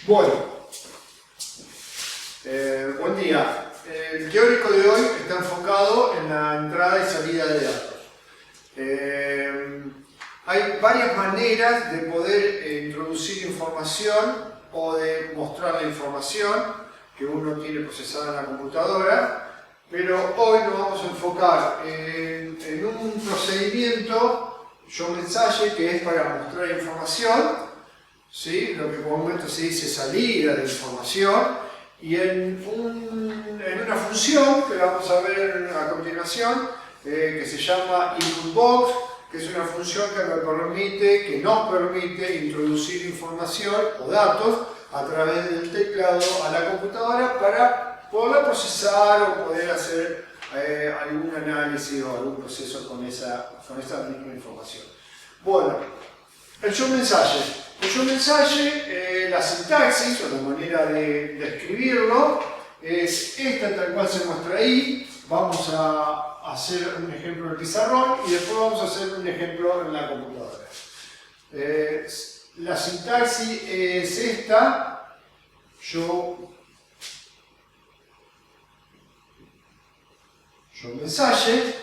Bueno, buen día. El teórico de hoy está enfocado en la entrada y salida de datos. Hay varias maneras de poder introducir información o de mostrar la información que uno tiene procesada en la computadora, pero hoy nos vamos a enfocar en un procedimiento, show message, que es para mostrar información, ¿sí? Lo que comúnmente se dice salida de información, y en una función que vamos a ver a continuación, que se llama input-box, que es una función que nos permite introducir información o datos a través del teclado a la computadora para poderla procesar o poder hacer algún análisis o algún proceso con esa misma información. Bueno, el show message. El show message, la sintaxis o la manera de escribirlo es esta tal cual se muestra ahí. Vamos a hacer un ejemplo en el pizarrón y después vamos a hacer un ejemplo en la computadora. La sintaxis es esta. Show message.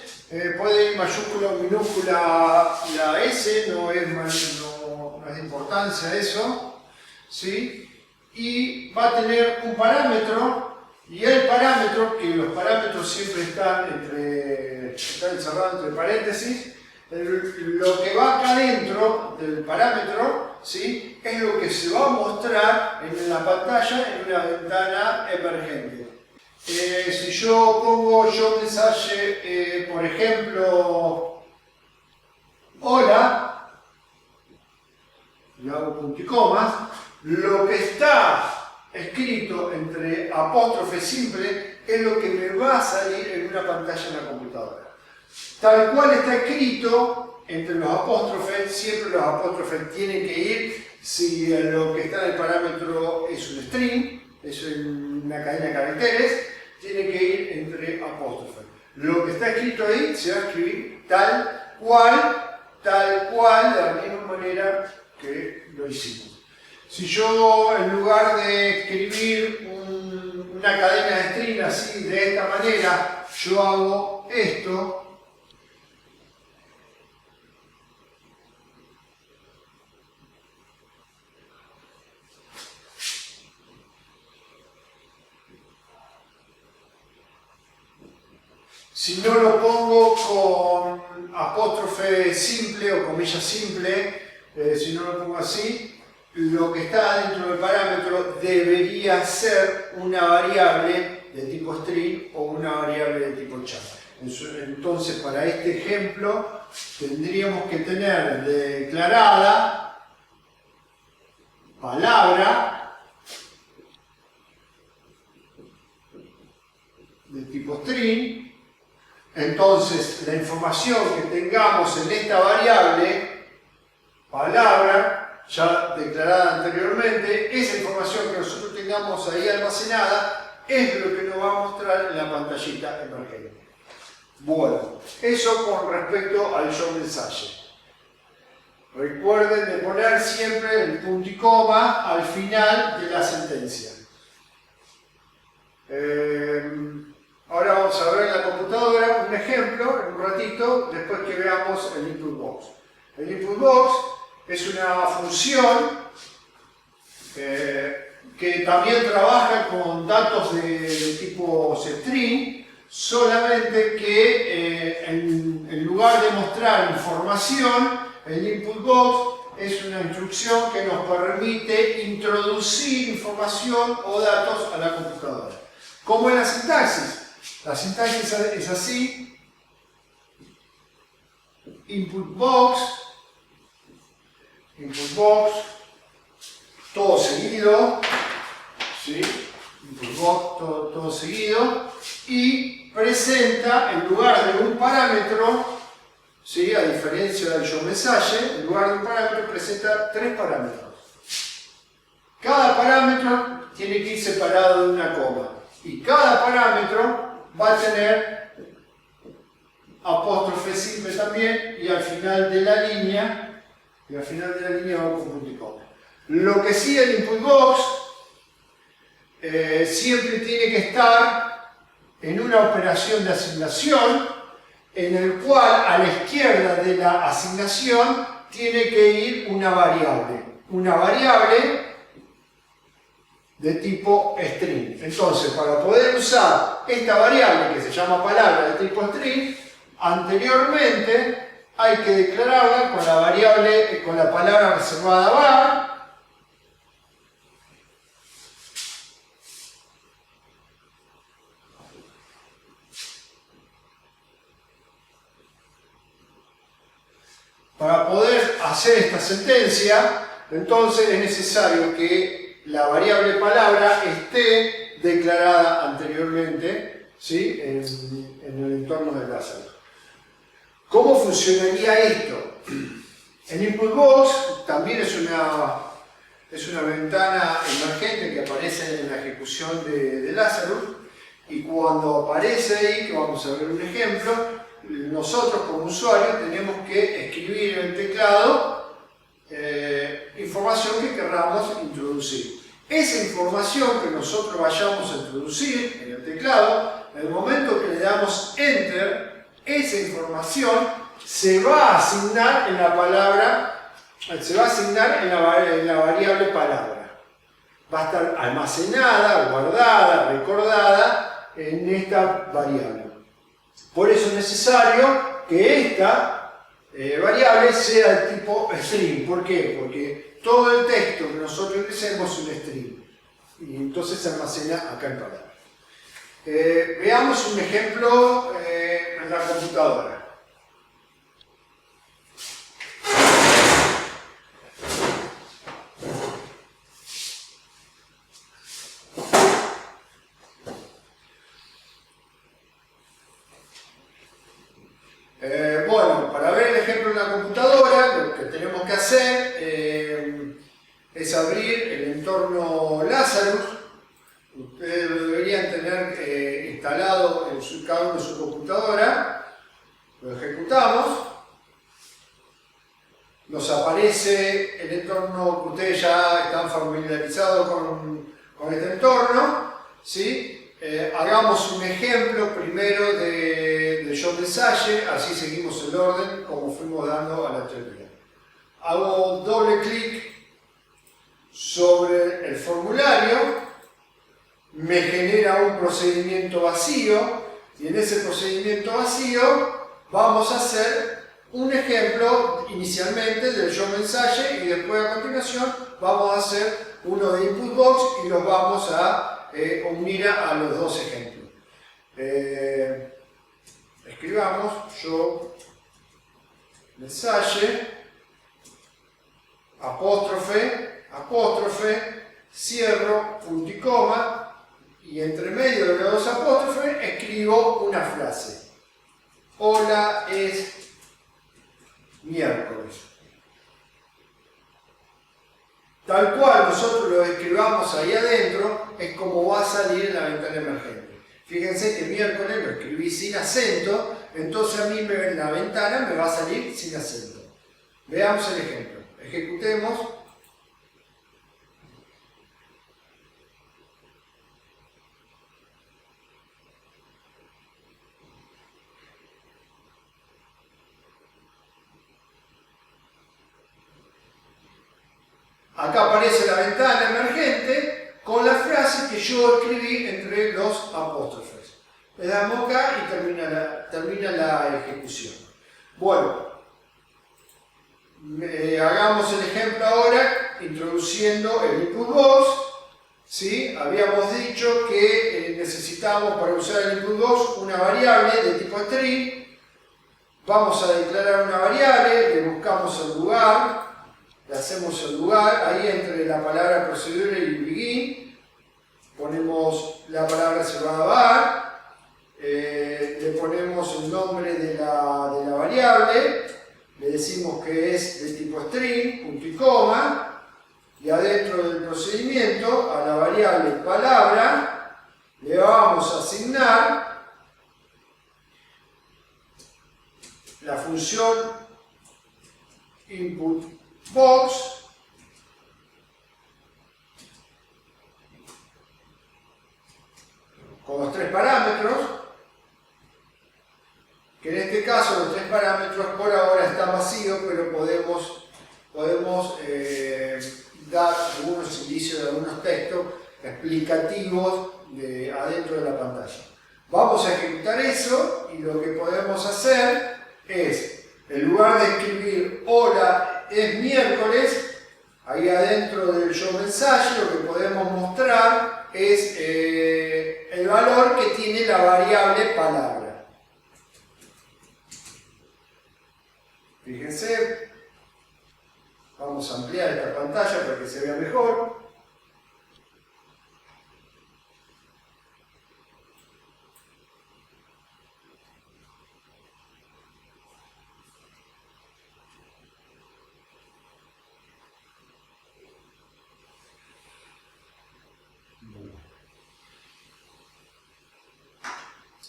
Puede ir mayúscula o minúscula la S, no es de importancia eso, ¿sí? Y va a tener un parámetro, y el parámetro, que los parámetros siempre están encerrados entre paréntesis, lo que va acá dentro del parámetro, ¿sí? Es lo que se va a mostrar en la pantalla en una ventana emergente. Si yo pongo show message, por ejemplo, hola, y hago punto y comas, lo que está escrito entre apóstrofe simple es lo que me va a salir en una pantalla en la computadora. Tal cual está escrito entre los apóstrofes, siempre los apóstrofes tienen que ir, si lo que está en el parámetro es un string, es una cadena de caracteres, tiene que ir entre apóstrofes. Lo que está escrito ahí se va a escribir tal cual, de la misma manera que lo hicimos. Si yo, en lugar de escribir una cadena de string así, de esta manera, yo hago esto, si no lo pongo con apóstrofe simple o comilla simple, si no lo pongo así, lo que está dentro del parámetro debería ser una variable de tipo string o una variable de tipo char. Entonces, para este ejemplo, tendríamos que tener declarada palabra de tipo string. Entonces, la información que tengamos en esta variable, palabra, ya declarada anteriormente, esa información que nosotros tengamos ahí almacenada, es lo que nos va a mostrar en la pantallita emergente. Bueno, eso con respecto al show message. Recuerden de poner siempre el punto y coma al final de la sentencia. Ahora vamos a ver en la computadora un ejemplo, en un ratito, después que veamos el input box. El input box es una función que también trabaja con datos de tipo string, solamente que en lugar de mostrar información, el input box es una instrucción que nos permite introducir información o datos a la computadora. ¿Cómo es la sintaxis? La sintaxis es así: input box, todo seguido, ¿sí? Input box, todo seguido, y presenta, en lugar de un parámetro, ¿sí? A diferencia del show message, en lugar de un parámetro presenta tres parámetros. Cada parámetro tiene que ir separado de una coma, y cada parámetro va a tener apóstrofe simple también, y al final de la línea va con punto y coma. Lo que sí, el input box siempre tiene que estar en una operación de asignación en el cual a la izquierda de la asignación tiene que ir una variable de tipo string. Entonces, para poder usar esta variable que se llama palabra de tipo string, anteriormente hay que declararla con la palabra reservada var, para poder hacer esta sentencia. Entonces es necesario que la variable palabra esté declarada anteriormente, ¿sí?, en el entorno de Lazarus. ¿Cómo funcionaría esto? El input box también es una ventana emergente que aparece en la ejecución de Lazarus, y cuando aparece ahí, que vamos a ver un ejemplo, nosotros como usuarios tenemos que escribir en el teclado información que querramos introducir. Esa información que nosotros vayamos a introducir en el teclado, en el momento que le damos Enter, esa información se va a asignar en la variable palabra. Va a estar almacenada, guardada, recordada en esta variable. Por eso es necesario que esta variable sea de tipo string. ¿Por qué? Porque todo el texto que nosotros ingresemos es un string. Y entonces se almacena acá en palabra. Veamos un ejemplo en la computadora. Bueno, para ver el ejemplo en la computadora, lo que tenemos que hacer es abrir el entorno Lazarus. Ustedes lo deberían tener instalado en cada uno de su computadora. Lo ejecutamos. Nos aparece el entorno que ustedes ya están familiarizados con este entorno, ¿sí? Hagamos un ejemplo primero de John Desage, así seguimos el orden como fuimos dando a la teoría. Hago doble clic sobre el formulario, me genera un procedimiento vacío, y en ese procedimiento vacío vamos a hacer un ejemplo inicialmente del showMessage, y después a continuación vamos a hacer uno de input box y los vamos a unir a los dos ejemplos. Escribamos showMessage, apóstrofe, cierro, punto y coma, y entre medio de los dos apóstrofes escribo una frase. Hola, es miércoles. Tal cual nosotros lo escribamos ahí adentro, es como va a salir en la ventana emergente. Fíjense que miércoles lo escribí sin acento, entonces a mí en la ventana me va a salir sin acento. Veamos el ejemplo. Ejecutemos. Acá aparece la ventana emergente con la frase que yo escribí entre los apóstrofes. Le damos acá y termina la ejecución. Bueno, hagamos el ejemplo ahora introduciendo el input box. ¿Sí? Habíamos dicho que necesitamos para usar el input box una variable de tipo string. Vamos a declarar una variable, le buscamos el lugar. Le hacemos el lugar, ahí entre la palabra procedure y begin, ponemos la palabra reservada var, le ponemos el nombre de la variable, le decimos que es de tipo string, punto y coma, y adentro del procedimiento a la variable palabra le vamos a asignar la función input box, con los tres parámetros, que en este caso los tres parámetros por ahora están vacíos, pero podemos dar algunos indicios de algunos textos explicativos adentro de la pantalla. Vamos a ejecutar eso y lo que podemos hacer es, en lugar de escribir hola es miércoles, ahí adentro del show mensaje lo que podemos mostrar es el valor que tiene la variable palabra. Fíjense, vamos a ampliar esta pantalla para que se vea mejor.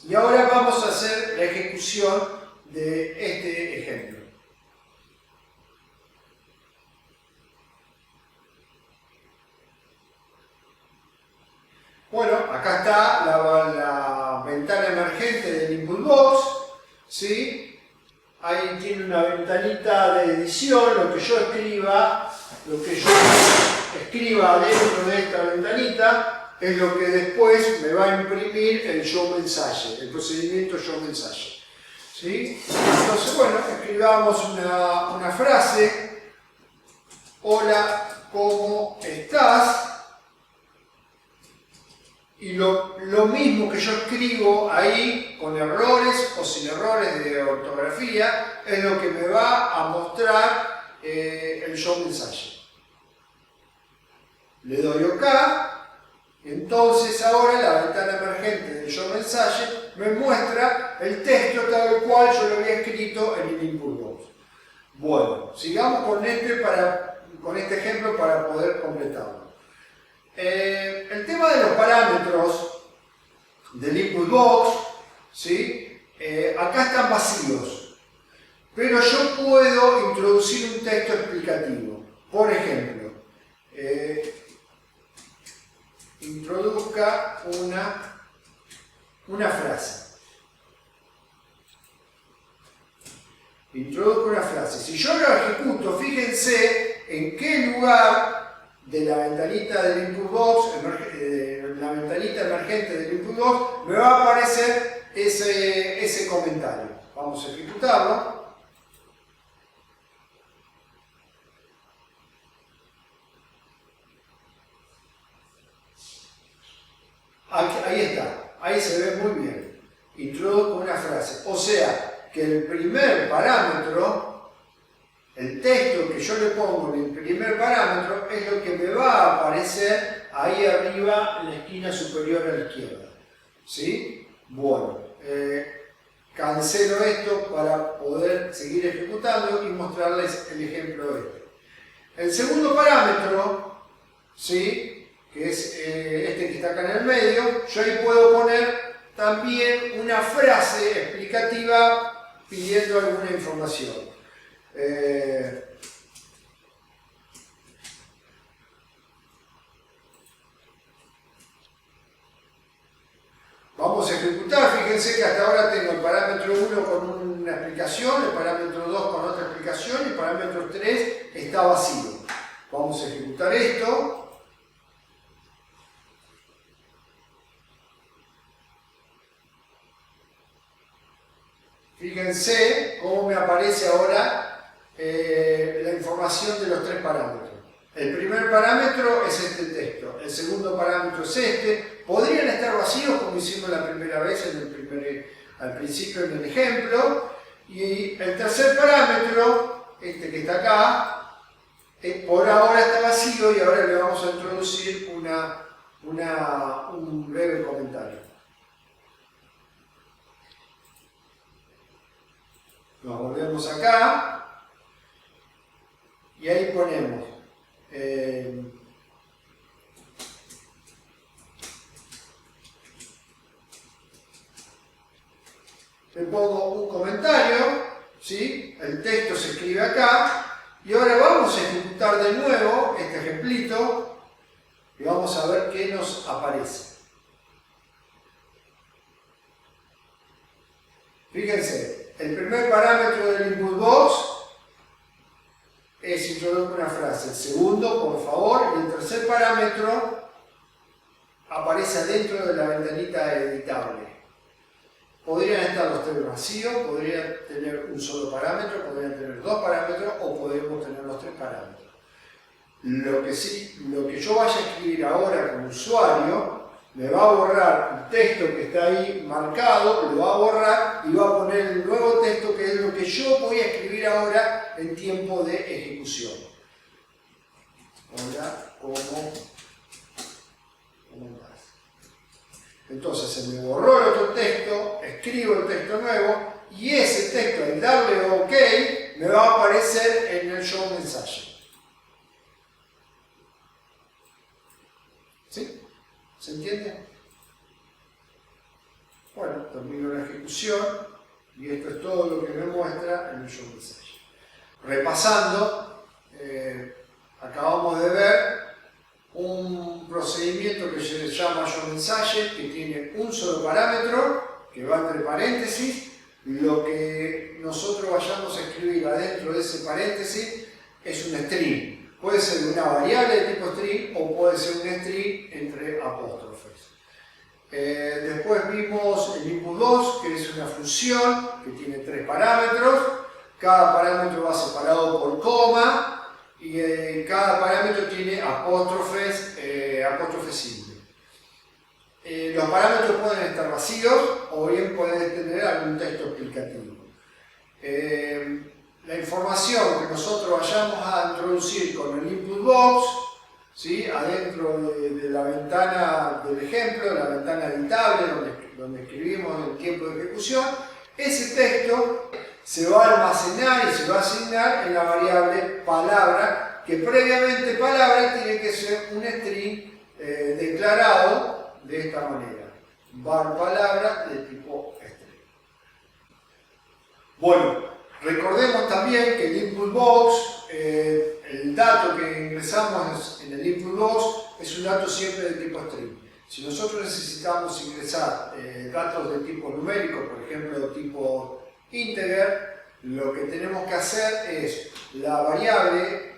Y ahora vamos a hacer la ejecución de este ejemplo. Bueno, acá está la ventana emergente del input box, ¿sí? Ahí tiene una ventanita de edición, lo que yo escriba dentro de esta ventanita es lo que después me va a imprimir el show mensaje, el procedimiento show mensaje, ¿sí? Entonces, bueno, escribamos una frase: hola, ¿cómo estás? Y lo mismo que yo escribo ahí, con errores o sin errores de ortografía, es lo que me va a mostrar el show mensaje. Le doy OK. Entonces ahora la ventana emergente del show mensaje me muestra el texto tal cual yo lo había escrito en el input box. Bueno, sigamos con este ejemplo para poder completarlo. El tema de los parámetros del input box, ¿sí? Acá están vacíos, pero yo puedo introducir un texto explicativo. Por ejemplo, introduzca una frase. Introduzco una frase. Si yo lo ejecuto, fíjense en qué lugar de la ventanita del input box, la ventanita emergente del input box, me va a aparecer ese comentario. Vamos a ejecutarlo. Ahí está, ahí se ve muy bien. Introduzco una frase. O sea, que el primer parámetro, el texto que yo le pongo en el primer parámetro, es lo que me va a aparecer ahí arriba en la esquina superior a la izquierda. ¿Sí? Bueno, cancelo esto para poder seguir ejecutando y mostrarles el ejemplo de este. El segundo parámetro, ¿sí?, que es este que está acá en el medio, yo ahí puedo poner también una frase explicativa pidiendo alguna información. Vamos a ejecutar, fíjense que hasta ahora tengo el parámetro 1 con una explicación, el parámetro 2 con otra explicación y el parámetro 3 está vacío. Vamos a ejecutar esto. Fíjense cómo me aparece ahora la información de los tres parámetros. El primer parámetro es este texto, el segundo parámetro es este. Podrían estar vacíos como hicimos la primera vez al principio en el ejemplo. Y el tercer parámetro, este que está acá, por ahora está vacío y ahora le vamos a introducir un breve comentario. Nos volvemos acá y ahí ponemos le pongo un comentario, ¿sí? El texto se escribe acá y ahora vamos a ejecutar de nuevo este ejemplito y vamos a ver qué nos aparece. Fíjense, el primer parámetro del input box es introduzco una frase. El segundo, por favor, y el tercer parámetro aparece dentro de la ventanita editable. Podrían estar los tres vacíos, podrían tener un solo parámetro, podrían tener dos parámetros o podríamos tener los tres parámetros. Lo que yo vaya a escribir ahora como usuario me va a borrar el texto que está ahí marcado, lo va a borrar y va a poner el nuevo texto que es lo que yo voy a escribir ahora en tiempo de ejecución. Hola, ¿cómo estás? Entonces se me borró el otro texto, escribo el texto nuevo y ese texto al darle OK me va a aparecer en el show mensaje. ¿Sí? ¿Se entiende? Bueno, termino la ejecución y esto es todo lo que me muestra en el show message. Repasando, acabamos de ver un procedimiento que se llama show message, que tiene un solo parámetro que va entre paréntesis. Lo que nosotros vayamos a escribir adentro de ese paréntesis es un string. Puede ser una variable de tipo string o puede ser un string entre apóstrofes. Después vimos el input box, que es una función que tiene tres parámetros. Cada parámetro va separado por coma y cada parámetro tiene apóstrofes simples. Los parámetros pueden estar vacíos o bien pueden tener algún texto explicativo. La información que nosotros vayamos a introducir con el input box, ¿sí? Adentro de la ventana del ejemplo, la ventana editable donde escribimos el tiempo de ejecución, ese texto se va a almacenar y se va a asignar en la variable palabra, que previamente palabra tiene que ser un string declarado de esta manera, var palabra de tipo string. Bueno, recordemos también que el input box, el dato que ingresamos en el input box es un dato siempre de tipo string. Si nosotros necesitamos ingresar datos de tipo numérico, por ejemplo de tipo integer, lo que tenemos que hacer es la variable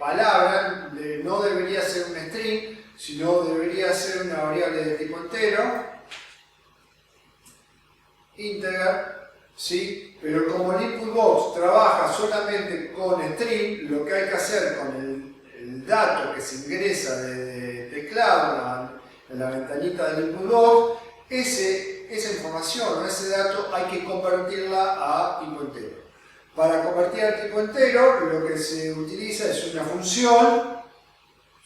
palabra no debería ser un string, sino debería ser una variable de tipo entero, integer. ¿Sí? Pero como el input box trabaja solamente con string, lo que hay que hacer con el dato que se ingresa de teclado en la ventanita del input box, esa información o ese dato hay que convertirla a tipo entero. Para convertir a tipo entero, lo que se utiliza es una función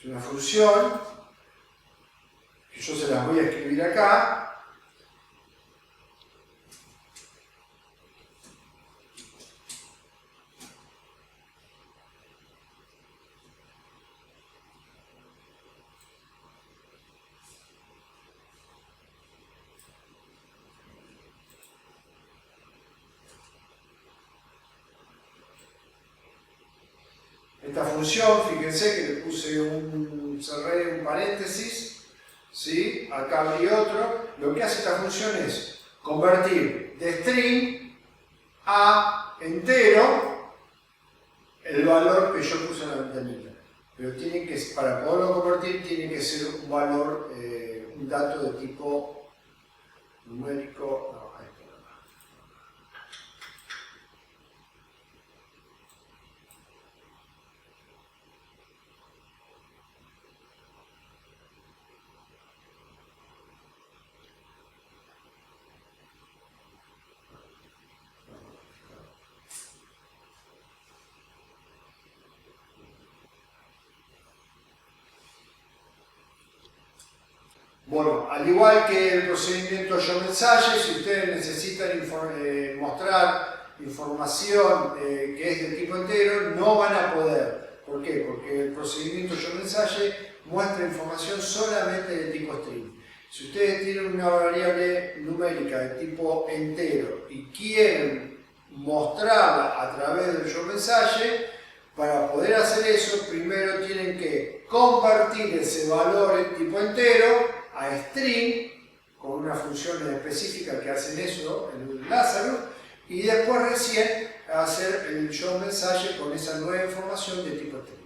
que yo se las voy a escribir acá. Esta función, fíjense que le puse cerré un paréntesis, ¿sí? Acá abrí otro. Lo que hace esta función es convertir de string a entero el valor que yo puse en la ventanita. Pero para poderlo convertir tiene que ser un valor, un dato de tipo numérico. Bueno, al igual que el procedimiento show message, si ustedes necesitan mostrar información que es de tipo entero, no van a poder. ¿Por qué? Porque el procedimiento show message muestra información solamente de tipo string. Si ustedes tienen una variable numérica de tipo entero y quieren mostrarla a través del show message, para poder hacer eso, primero tienen que convertir ese valor en tipo entero a string con unas funciones específicas que hacen eso en el Lazarus, y después recién hacer el show mensaje con esa nueva información de tipo texto.